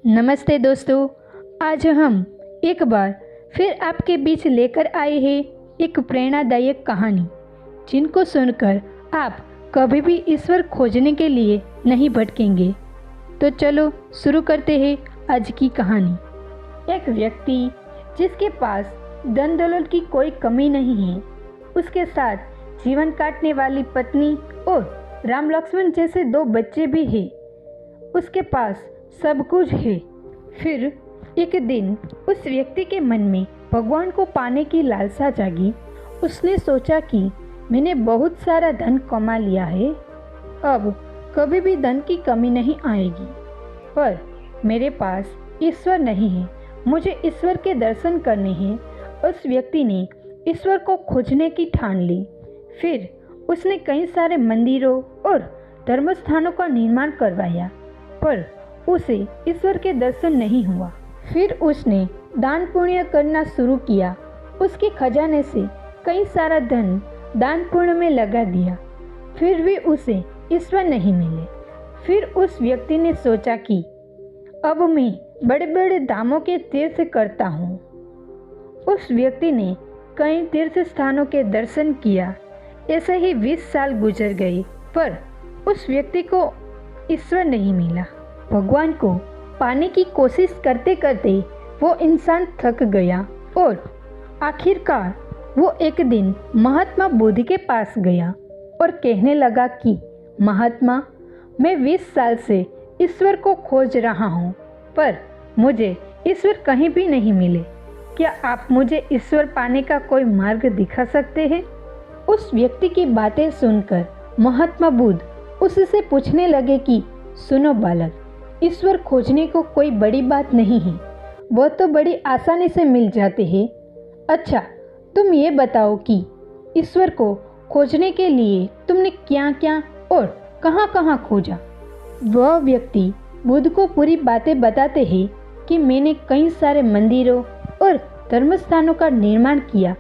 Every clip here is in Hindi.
नमस्ते दोस्तों। आज हम एक बार फिर आपके बीच लेकर आए हैं एक प्रेरणादायक कहानी, जिनको सुनकर आप कभी भी ईश्वर खोजने के लिए नहीं भटकेंगे। तो चलो शुरू करते हैं आज की कहानी। एक व्यक्ति जिसके पास धन दौलत की कोई कमी नहीं है, उसके साथ जीवन काटने वाली पत्नी और राम लक्ष्मण जैसे 2 बच्चे भी हैं। उसके पास सब कुछ है। फिर एक दिन उस व्यक्ति के मन में भगवान को पाने की लालसा जागी। उसने सोचा कि मैंने बहुत सारा धन कमा लिया है, अब कभी भी धन की कमी नहीं आएगी, पर मेरे पास ईश्वर नहीं है। मुझे ईश्वर के दर्शन करने हैं। उस व्यक्ति ने ईश्वर को खोजने की ठान ली। फिर उसने कई सारे मंदिरों और धर्मस्थानों का निर्माण करवाया, पर उसे ईश्वर के दर्शन नहीं हुआ। फिर उसने दान पुण्य करना शुरू किया। उसके खजाने से कई सारा धन दान पुण्य में लगा दिया, फिर भी उसे ईश्वर नहीं मिले। फिर उस व्यक्ति ने सोचा कि अब मैं बड़े बड़े धामों के तीर्थ करता हूँ। उस व्यक्ति ने कई तीर्थ स्थानों के दर्शन किया। ऐसे ही 20 साल गुजर गए, पर उस व्यक्ति को ईश्वर नहीं मिला। भगवान को पाने की कोशिश करते करते वो इंसान थक गया और आखिरकार वो एक दिन महात्मा बुद्ध के पास गया और कहने लगा कि महात्मा, मैं 20 साल से ईश्वर को खोज रहा हूँ, पर मुझे ईश्वर कहीं भी नहीं मिले। क्या आप मुझे ईश्वर पाने का कोई मार्ग दिखा सकते हैं? उस व्यक्ति की बातें सुनकर महात्मा बुद्ध उससे पूछने लगे कि सुनो बालक, ईश्वर खोजने को कोई बड़ी बात नहीं है, वो तो बड़ी आसानी से मिल जाते हैं। अच्छा, तुम ये बताओ कि ईश्वर को खोजने के लिए तुमने क्या क्या और कहाँ कहाँ खोजा? वह व्यक्ति बुद्ध को पूरी बातें बताते हैं कि मैंने कई सारे मंदिरों और धर्मस्थानों का निर्माण किया,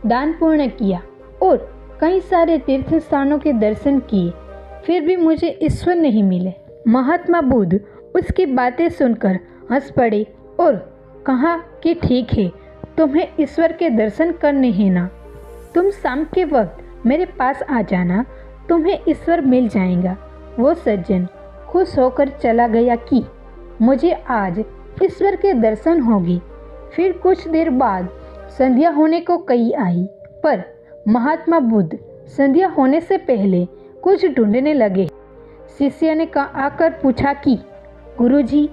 दान पुण्य किया और कई सारे तीर्थ स्थानों के दर्शन किए, फिर भी मुझे ईश्वर नहीं मिले। महात्मा बुद्ध उसकी बातें सुनकर हंस पड़े और कहा कि ठीक है, तुम्हें ईश्वर के दर्शन करने हैं ना, तुम शाम के वक्त मेरे पास आ जाना, तुम्हें ईश्वर मिल जाएगा। वो सज्जन खुश होकर चला गया कि मुझे आज ईश्वर के दर्शन होंगे। फिर कुछ देर बाद संध्या होने को कही आई, पर महात्मा बुद्ध संध्या होने से पहले कुछ ढूंढने लगे। शिष्य ने आकर पूछा कि गुरुजी,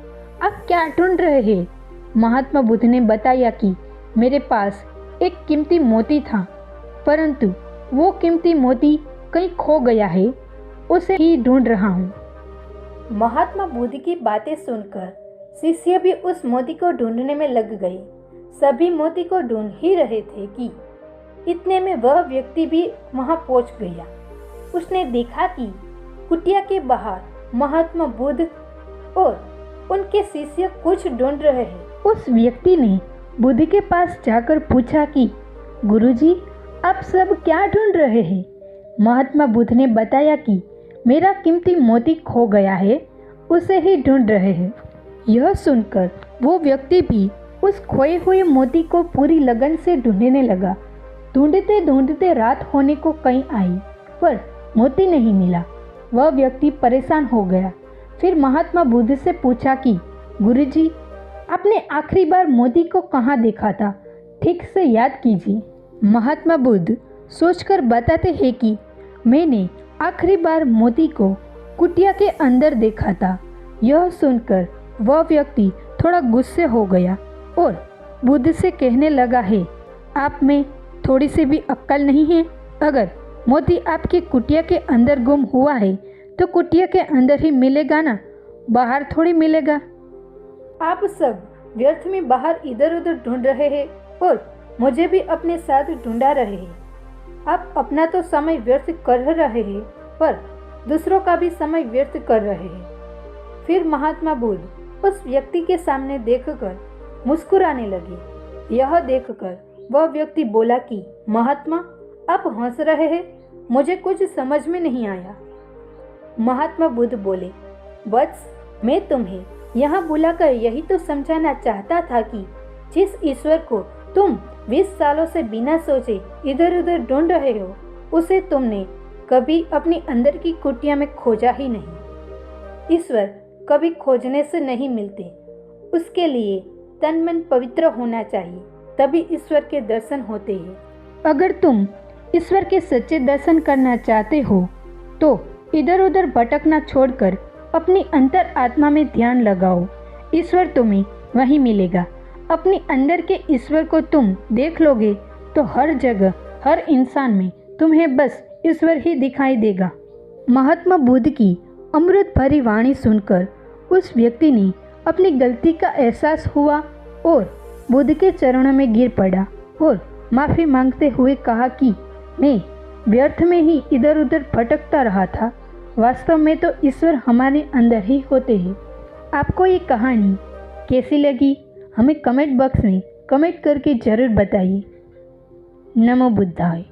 आप क्या ढूंढ रहे हैं? महात्मा बुद्ध ने बताया कि मेरे पास एक कीमती मोती था, परंतु वो कीमती मोती कहीं खो गया है, उसे ही ढूंढ रहा हूँ। महात्मा बुद्ध की बातें सुनकर शिष्य भी उस मोती को ढूंढने में लग गए। सभी मोती को ढूंढ ही रहे थे कि इतने में वह व्यक्ति भी वहां पहुंच गया। उसने देखा कि कुटिया के बाहर महात्मा बुद्ध और उनके शिष्य कुछ ढूंढ रहे हैं। उस व्यक्ति ने बुद्ध के पास जाकर पूछा कि गुरुजी, आप सब क्या ढूंढ रहे हैं? महात्मा बुद्ध ने बताया कि मेरा कीमती मोती खो गया है, उसे ही ढूंढ रहे हैं। यह सुनकर वो व्यक्ति भी उस खोए हुए मोती को पूरी लगन से ढूंढने लगा। ढूंढते ढूंढते रात होने को कहीं आई, पर मोती नहीं मिला। वह व्यक्ति परेशान हो गया। फिर महात्मा बुद्ध से पूछा कि गुरुजी, आपने आखिरी बार मोती को कहाँ देखा था? ठीक से याद कीजिए। महात्मा बुद्ध सोचकर बताते हैं कि मैंने आखिरी बार मोती को कुटिया के अंदर देखा था। यह सुनकर वह व्यक्ति थोड़ा गुस्से हो गया और बुद्ध से कहने लगा है, आप में थोड़ी सी भी अक्ल नहीं है? अगर मोती आपकी कुटिया के अंदर गुम हुआ है तो कुटिया के अंदर ही मिलेगा ना, बाहर थोड़ी मिलेगा। आप सब व्यर्थ में बाहर इधर उधर ढूंढ रहे हैं और मुझे भी अपने साथ ढूंढा रहे हैं। आप अपना तो समय व्यर्थ कर रहे हैं, पर दूसरों का भी समय व्यर्थ कर रहे हैं। फिर महात्मा बुद्ध उस व्यक्ति के सामने देखकर मुस्कुराने लगे। यह देखकर वह व्यक्ति बोला कि महात्मा, आप हंस रहे हैं, मुझे कुछ समझ में नहीं आया। महात्मा बुद्ध बोले, वत्स, मैं तुम्हें यहाँ बुलाकर यही तो समझाना चाहता था कि जिस ईश्वर को तुम 20 सालों से बिना सोचे इधर उधर ढूंढ रहे हो, उसे तुमने कभी अपनी अंदर की कुटिया में खोजा ही नहीं। ईश्वर कभी खोजने से नहीं मिलते, उसके लिए तन मन पवित्र होना चाहिए, तभी ईश्वर के दर्शन होते हैं। अगर तुम ईश्वर के सच्चे दर्शन करना चाहते हो तो इधर उधर भटकना छोड़कर अपनी अंतर आत्मा में ध्यान लगाओ। ईश्वर तुम्हें वहीं मिलेगा। अपनी अंदर के ईश्वर को तुम देख लोगे तो हर जगह, हर इंसान में तुम्हें बस ईश्वर ही दिखाई देगा। महात्मा बुद्ध की अमृत भरी वाणी सुनकर उस व्यक्ति ने अपनी गलती का एहसास हुआ और बुद्ध के चरणों में गिर पड़ा और माफ़ी मांगते हुए कहा कि मैं व्यर्थ में ही इधर उधर भटकता रहा था। वास्तव में तो ईश्वर हमारे अंदर ही होते हैं। आपको ये कहानी कैसी लगी हमें कमेंट बॉक्स में कमेंट करके ज़रूर बताइए। नमो बुद्धाय।